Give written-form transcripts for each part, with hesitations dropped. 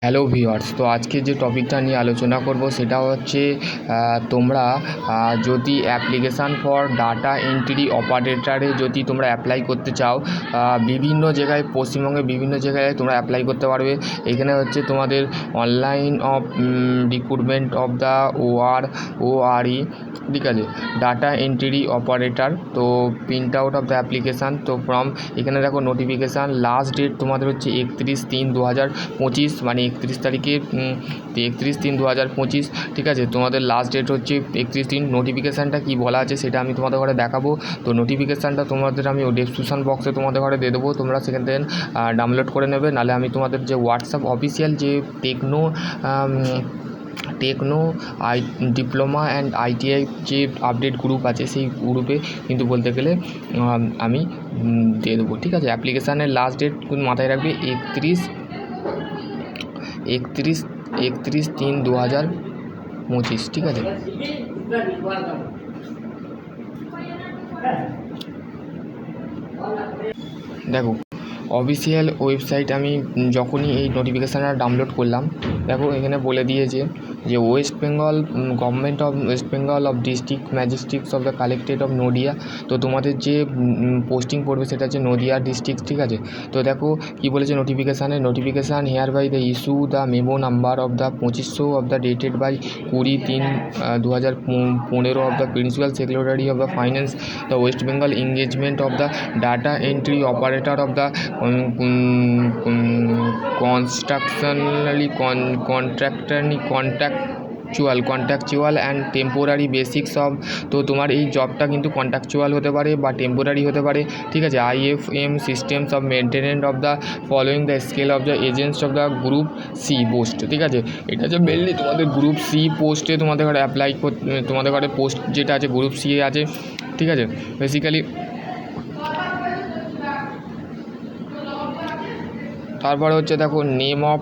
Hello viewers, তো আজকে যে টপিকটা নিয়ে আলোচনা করব সেটা হচ্ছে তোমরা যদি অ্যাপ্লিকেশান ফর ডাটা এন্ট্রি অপারেটরে যদি তোমরা অ্যাপ্লাই করতে চাও, বিভিন্ন জায়গায় পশ্চিমবঙ্গে বিভিন্ন জায়গায় তোমরা অ্যাপ্লাই করতে পারবে। এখানে হচ্ছে তোমাদের online of recruitment of the ORE, ঠিক আছে, ডাটা এন্ট্রি অপারেটর। তো print out of the application. তো ফ্রম এখানে দেখো নোটিফিকেশান লাস্ট ডেট তোমাদের হচ্ছে 31/3/2025, মানে 31 তারিখে 31/3/2025, ঠিক আছে। তোমাদের লাস্ট ডেট হচ্ছে 31 নোটিফিকেশানটা কী বলা আছে সেটা আমি তোমাদের ঘরে দেখাবো। তো নোটিফিকেশানটা তোমাদের আমি ডেসক্রিপশন বক্সে তোমাদের ঘরে দিয়ে দেবো, তোমরা সেখান থেকে ডাউনলোড করে নেবে। নাহলে আমি তোমাদের যে হোয়াটসঅ্যাপ অফিসিয়াল যে টেকনো ডিপ্লোমা অ্যান্ড ITI যে আপডেট গ্রুপ আছে সেই গ্রুপে কিন্তু বলতে গেলে আমি দিয়ে দেবো, ঠিক আছে। অ্যাপ্লিকেশানের লাস্ট ডেট মাথায় রাখবে 31/3/2025, ঠিক আছে। দেখো অফিসিয়াল ওয়েবসাইট আমি যখনই এই নোটিফিকেশানটা ডাউনলোড করলাম, দেখো এখানে বলে দিয়েছে যে West Bengal government of West Bengal of district magistrates of the collected of Nadia. তো তোমাদের যে পোস্টিং পড়বে সেটা হচ্ছে নদিয়া ডিস্ট্রিক্ট, ঠিক আছে। তো দেখো কী বলেছে notification here by the issue the memo number of the 2500 of the dated by 20/3/2015 of the principal secretary of the finance the West Bengal engagement of the data entry operator of the contractual and temporary basics of. তো তোমার এই জবটা কিন্তু contractual হতে পারে বা temporary হতে পারে, ঠিক আছে। IFM systems of maintenance of the following the scale of the agents of the group C post, ঠিক আছে। এটা হচ্ছে মেনলি তোমাদের গ্রুপ সি পোস্টে তোমাদের ঘরে অ্যাপ্লাই তোমাদের ঘরে পোস্ট যেটা আছে গ্রুপ সি আছে, ঠিক আছে। বেসিক্যালি তারপরে হচ্ছে দেখো নেম অফ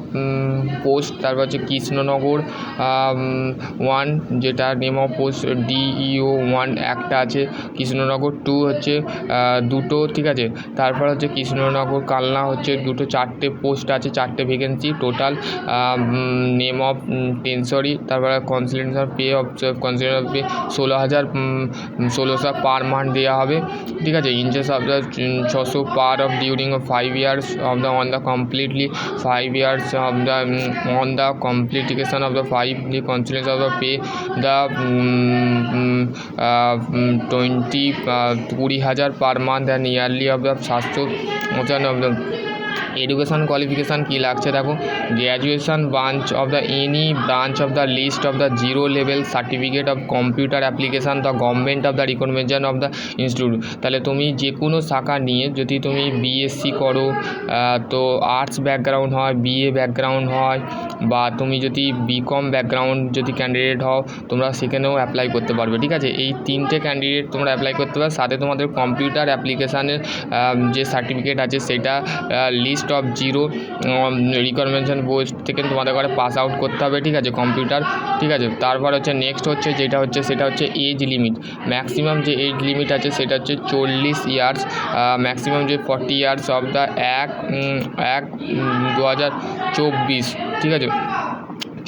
পোস্ট, তারপর হচ্ছে কৃষ্ণনগর 1, যেটা নেম অফ পোস্ট DEO 1 একটা আছে, কৃষ্ণনগর 2 হচ্ছে 2টো, ঠিক আছে। তারপর হচ্ছে কৃষ্ণনগর কালনা হচ্ছে 2টো, 4টে পোস্ট আছে, 4টে ভ্যাকেন্সি টোটাল। নেম অফ পেনসরি, তারপরে consideration pay off 16,000 per month দেওয়া হবে, ঠিক আছে। Interest of the 600 per of during of 5 years of the on the completely 5 years of the on the completion of the 5 the consideration of the pay the 20,000 per month and yearly of the 700 of the education qualification কী লাগছে দেখো, graduation branch of the any branch of the list of the 0 level certificate of computer application the government of the recognition of the institute. তাহলে তুমি যে কোনো শাখা নিয়ে যদি তুমি BSc করো, তো আর্টস ব্যাকগ্রাউন্ড হয়, BA ব্যাকগ্রাউন্ড হয়, বা তুমি যদি BCom ব্যাকগ্রাউন্ড যদি ক্যান্ডিডেট হও, তোমরা সেখানেও অ্যাপ্লাই করতে পারবে, ঠিক আছে। এই 3টে ক্যান্ডিডেট তোমরা অ্যাপ্লাই করতে পারবে। সাথে তোমাদের কম্পিউটার অ্যাপ্লিকেশানের যে সার্টিফিকেট আছে সেটা লিস্ট অফ 0 রিকগনিশন বোর্ড থেকে তোমাদের ঘরে পাস আউট করতে হবে, ঠিক আছে, কম্পিউটার, ঠিক আছে। তারপর হচ্ছে নেক্সট হচ্ছে সেটা হচ্ছে এজ লিমিট। ম্যাক্সিমাম যে এজ লিমিট আছে সেটা হচ্ছে 40 ইয়ার্স, ম্যাক্সিমাম যে 40 ইয়ার্স অফ দ্য 1/1/2024, ঠিক আছে,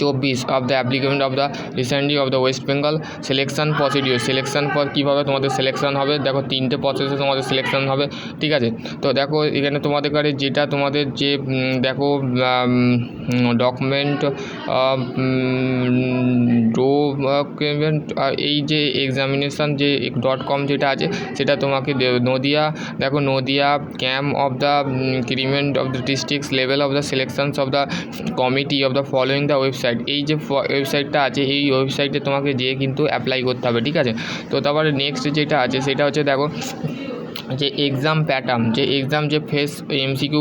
24 of the applicant of the recently of the West Bengal selection procedure. Selection পর কীভাবে তোমাদের সিলেকশন হবে দেখো, 3টে প্রসেসে তোমাদের সিলেকশন হবে, ঠিক আছে। তো দেখো এখানে তোমাদের কাছে যেটা তোমাদের যে দেখো ডকুমেন্ট এই যে এক্সামিনেশান যে .com যেটা আছে সেটা তোমাকে নদিয়া, দেখো নদিয়া ক্যাম্প অফ দ্য ক্রিমেন্ট of the districts level of the selections of the committee of the following the website. এই যে ওয়েবসাইটটা আছে এই ওয়েবসাইটে তোমাকে যেয়ে কিন্তু অ্যাপ্লাই করতে হবে, ঠিক আছে। তো তারপরে নেক্সট যেটা আছে সেটা হচ্ছে দেখো যে এক্সাম প্যাটার্ন, যে এক্সাম যে ফেস MCQ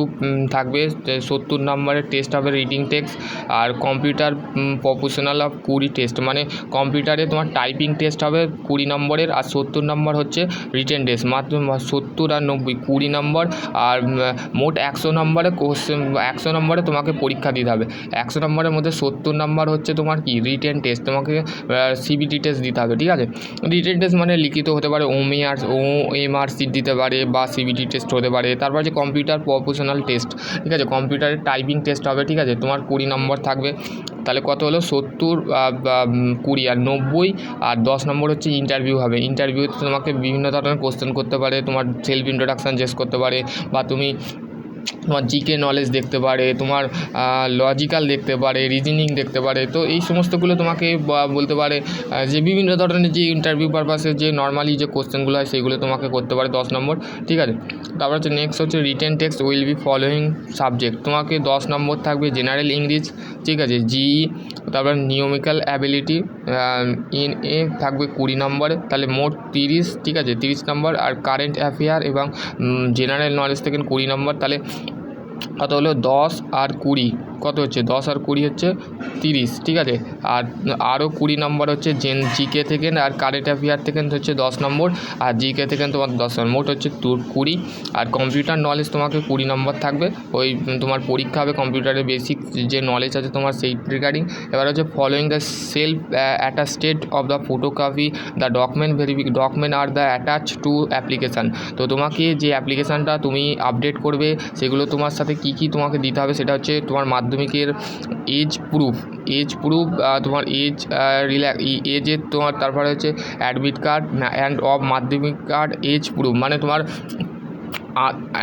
থাকবে, 70 নম্বরের টেস্ট হবে রিডিং টেক্সট, আর কম্পিউটার প্রফেশনাল অফ 20 টেস্ট, মানে কম্পিউটারে তোমার টাইপিং টেস্ট হবে 20 নম্বরের, আর 70 নম্বর হচ্ছে রিটেন টেস্ট। মাত্র 70 আর 90 20 নম্বর, আর মোট 100 নম্বরে কোশ্চেন, 100 নম্বরে তোমাকে পরীক্ষা দিতে হবে। 100 নম্বরের মধ্যে 70 নম্বর হচ্ছে তোমার কি রিটেন টেস্ট, তোমাকে CBT টেস্ট দিতে হবে, ঠিক আছে। রিটেন টেস্ট মানে লিখিত হতে পারে, OMR সিট দিতে পারে বা সিবিটি টেস্ট হতে পারে। তারপর যে কম্পিউটার প্রফেশনাল টেস্ট, ঠিক আছে, কম্পিউটারের টাইপিং টেস্ট হবে, ঠিক আছে, তোমার 20 নম্বর থাকবে। তাহলে কত হলো 70 20 আর 90, আর 10 নম্বর হচ্ছে ইন্টারভিউ হবে। ইন্টারভিউতে তোমাকে বিভিন্ন ধরনের কোশ্চেন করতে পারে, তোমার সেলফ ইন্ট্রোডাকশান জিজ্ঞেস করতে পারে, বা তোমার জিকে নলেজ দেখতে পারে, তোমার লজিক্যাল দেখতে পারে, রিজনিং দেখতে পারে। তো এই সমস্তগুলো তোমাকে বলতে পারে যে বিভিন্ন ধরনের যে ইন্টারভিউ পারপাসে যে নর্মালি যে কোশ্চেনগুলো হয় সেগুলো তোমাকে করতে পারে 10 নম্বর, ঠিক আছে। তারপর হচ্ছে নেক্সট হচ্ছে written text will be following subject, তোমাকে 10 নম্বর থাকবে জেনারেল ইংলিশ, ঠিক আছে, জিই। তারপর নিউমেরিক্যাল অ্যাবিলিটি ইন এ থাকবে 20 নম্বরে, তাহলে মোট 30, ঠিক আছে, 30 নম্বর। আর কারেন্ট অ্যাফেয়ার এবং জেনারেল নলেজ থেকে 20 নম্বর, তাহলে কত হলো 10 আর 20, কত হচ্ছে 10 আর 20 হচ্ছে 30, ঠিক আছে। আর আরও 20 নম্বর হচ্ছে জিকে থেকে, আর কারেন্ট অ্যাফেয়ার থেকে হচ্ছে 10 নম্বর, আর জিকে থেকে তোমার 10 নম্বর, মোট হচ্ছে 20। আর কম্পিউটার নলেজ তোমাকে 20 নম্বর থাকবে, ওই তোমার পরীক্ষা হবে কম্পিউটারের বেসিক যে নলেজ আছে তোমার সেই রিগার্ডিং। এবার হচ্ছে following the self attested of the photography the document are the attach to application. তো তোমাকে যে অ্যাপ্লিকেশানটা তুমি আপডেট করবে সেগুলো তোমার সাথে কী তোমাকে দিতে হবে, সেটা হচ্ছে তোমার মাধ্যমিকের এজ প্রুফ, তোমার এজের তোমার, তারপরে হচ্ছে অ্যাডমিট কার্ড অ্যান্ড অফ মাধ্যমিক কার্ড এজ প্রুফ, মানে তোমার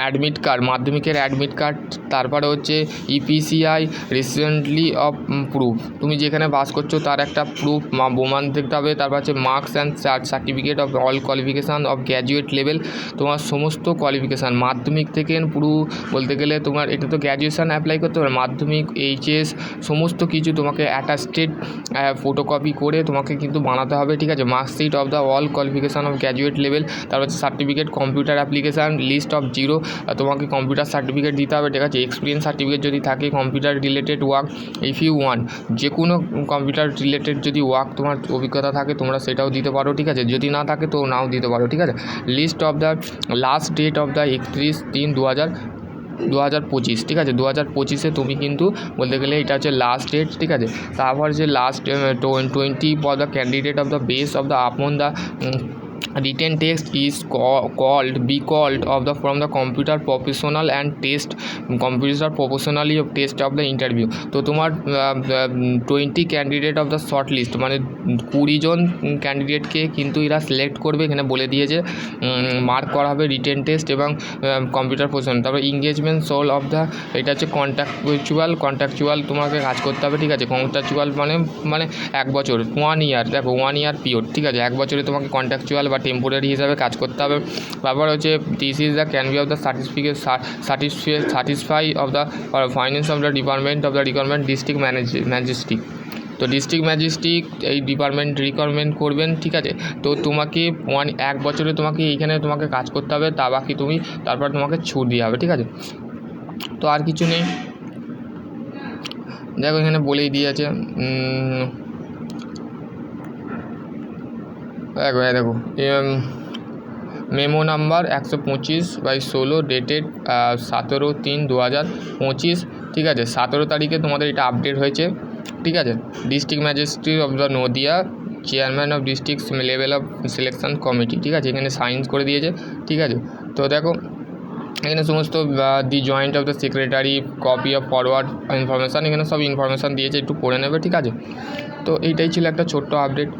অ্যাডমিট কার্ড, মাধ্যমিকের অ্যাডমিট কার্ড, তারপরে হচ্ছে ইপিসিআই রিসেন্টলি অফ প্রুফ, তুমি যেখানে বাস করছো তার একটা প্রুফ প্রমাণ দেখতে হবে। তারপর হচ্ছে marks and certificate of all qualification of graduate level, তোমার সমস্ত কোয়ালিফিকেশান মাধ্যমিক থেকে পুরো বলতে গেলে তোমার এটা তো গ্র্যাজুয়েশান অ্যাপ্লাই করতে হবে, মাধ্যমিক এইচএস সমস্ত কিছু তোমাকে অ্যাটাস্টেড ফটোকপি করে তোমাকে কিন্তু বানাতে হবে, ঠিক আছে। Marksheet of the all qualification of graduate level, তারপর হচ্ছে certificate computer application list of 0, তোমাকে কম্পিউটার সার্টিফিকেট দিতে হবে, ঠিক আছে। এক্সপিরিয়েন্স সার্টিফিকেট যদি থাকে, computer related work if you want, যে কোনো কম্পিউটার রিলেটেড যদি ওয়ার্ক তোমার অভিজ্ঞতা থাকে তোমরা সেটাও দিতে পারো, ঠিক আছে, যদি না থাকে তো নাও দিতে পারো, ঠিক আছে। List of the last date of the 31/3/2025, ঠিক আছে, 2025-এ তুমি কিন্তু বলতে গেলে এটা হচ্ছে লাস্ট ডেট, ঠিক আছে। তারপর যে last 20 for the candidate of the base of the upon the written text is called of the from the computer professional and computer professionally of test of the interview। তো তোমার 20 candidate of the short list, মানে 20 জন ক্যান্ডিডেটকে কিন্তু এরা select করবে, এখানে বলে দিয়েছে mark করা হবে রিটেন টেস্ট এবং কম্পিউটার প্রফেশনাল। তারপর এঙ্গেজমেন্ট সোল অফ দ্য, এটা হচ্ছে কন্ট্রাকচুয়াল তোমাকে কাজ করতে হবে, ঠিক আছে। কন্ট্রাকচুয়াল মানে 1 বছর, 1 ইয়ার, দেখো 1 ইয়ার পিরিয়ড, ঠিক আছে, 1 বছরে তোমাকে কন্ট্রাকচুয়াল বা টেম্পোরারি হিসাবে কাজ করতে হবে। তারপর হচ্ছে this is the can be of the satisfy of the finance of the department of the requirement district magistrate. তো ডিস্ট্রিক্ট ম্যাজিস্ট্রেট এই ডিপার্টমেন্ট রিকোয়ারমেন্ট করবেন, ঠিক আছে। তো তোমাকে 1 বছরে তোমাকে এইখানে তোমাকে কাজ করতে হবে, তা বাকি তুমি তারপর তোমাকে ছুট দেওয়া হবে, ঠিক আছে। তো আর কিছু নেই, দেখো এখানে বলেই দিয়েছে। দেখো মেমো নাম্বার 125/16 ডেটেড 17/3/2025, ঠিক আছে। 17 তারিখে তোমাদের এটা আপডেট হয়েছে, ঠিক আছে। District magistrate of the Nadia, chairman of district level of selection committee, ঠিক আছে, এখানে সাইন করে দিয়েছে, ঠিক আছে। তো দেখো এখানে সমস্ত the joint of the secretary, copy of forward information, এখানে সব ইনফরমেশান দিয়েছে, একটু পড়ে নেবে, ঠিক আছে। তো এইটাই ছিল একটা ছোট্ট আপডেট,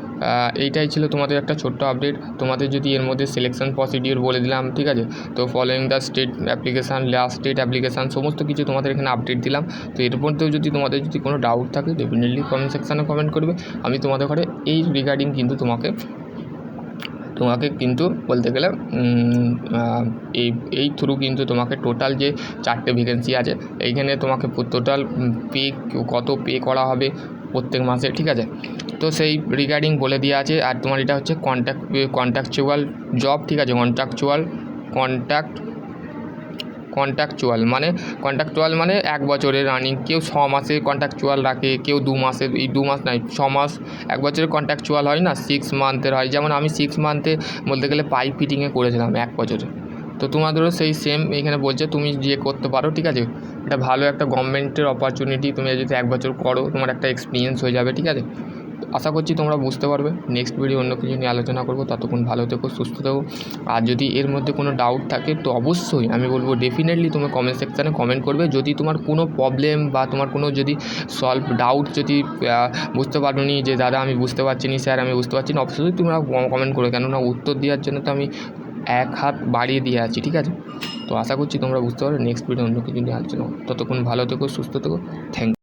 তোমাদের একটা ছোট্ট আপডেট। তোমাদের যদি এর মধ্যে সিলেকশন প্রসিডিওর বলে দিলাম, ঠিক আছে। তো following the state application, last state application, সমস্ত কিছু তোমাদের এখানে আপডেট দিলাম। তো এর মধ্যেও যদি তোমাদের কোনো ডাউট থাকে ডেফিনেটলি কমেন্ট সেকশানে কমেন্ট করবে, আমি তোমাদের ঘরে এই রিগার্ডিং কিন্তু তোমাকে কিন্তু বলতে গেলে এই থ্রু কিন্তু তোমাকে টোটাল যে 4টে ভ্যাকেন্সি আছে এইখানে তোমাকে টোটাল কত পে করা হবে প্রত্যেক মাসে, ঠিক আছে। তো সেই রিগার্ডিং বলে দেওয়া আছে। আর তোমার এটা হচ্ছে কন্ট্রাকচুয়াল জব, ঠিক আছে। কন্ট্রাকচুয়াল মানে 1 বছরের রানিং, কেউ 6 মাসে কন্ট্রাকচুয়াল রাখে, কেউ 2 মাসে, 2 মাস নয় 6 মাস, 1 বছরের কন্ট্রাকচুয়াল হয় না, 6 মান্থের হয়। যেমন আমি 6 মান্থে বলতে গেলে পাইপ ফিটিংয়ে করেছিলাম 1 বছরে। তো তোমাদেরও সেই সেম এখানে বলছে, তুমি যে করতে পারো, ঠিক আছে। এটা ভালো একটা গভর্নমেন্টের অপরচুনিটি, তুমি যদি 1 বছর করো তোমার একটা এক্সপিরিয়েন্স হয়ে যাবে, ঠিক আছে। আশা করছি তোমরা বুঝতে পারবে। নেক্সট ভিডিও অন্য কিছু নিয়ে আলোচনা করবো। ততক্ষণ ভালো থেকো, সুস্থ থেকো। আর যদি এর মধ্যে কোনো ডাউট থাকে তো অবশ্যই আমি বলবো ডেফিনেটলি তুমি কমেন্ট সেকশানে কমেন্ট করবে। যদি তোমার কোনো প্রবলেম বা তোমার কোনো যদি সলভ ডাউট যদি বুঝতে পারো নি যে দাদা আমি বুঝতে পারছি না, স্যার আমি বুঝতে পারছি না, অবশ্যই তোমরা কমেন্ট করবে, কেননা উত্তর দেওয়ার জন্য তো আমি এক হাত বাড়িয়ে দিয়ে আছি, ঠিক আছে? তো আশা করছি তোমরা বুঝতে পারবে। নেক্সট ভিডিও অন্য কিছু নিয়ে আলোচনা। ততক্ষণ ভালো থেকো, সুস্থ থেকো। Thank you.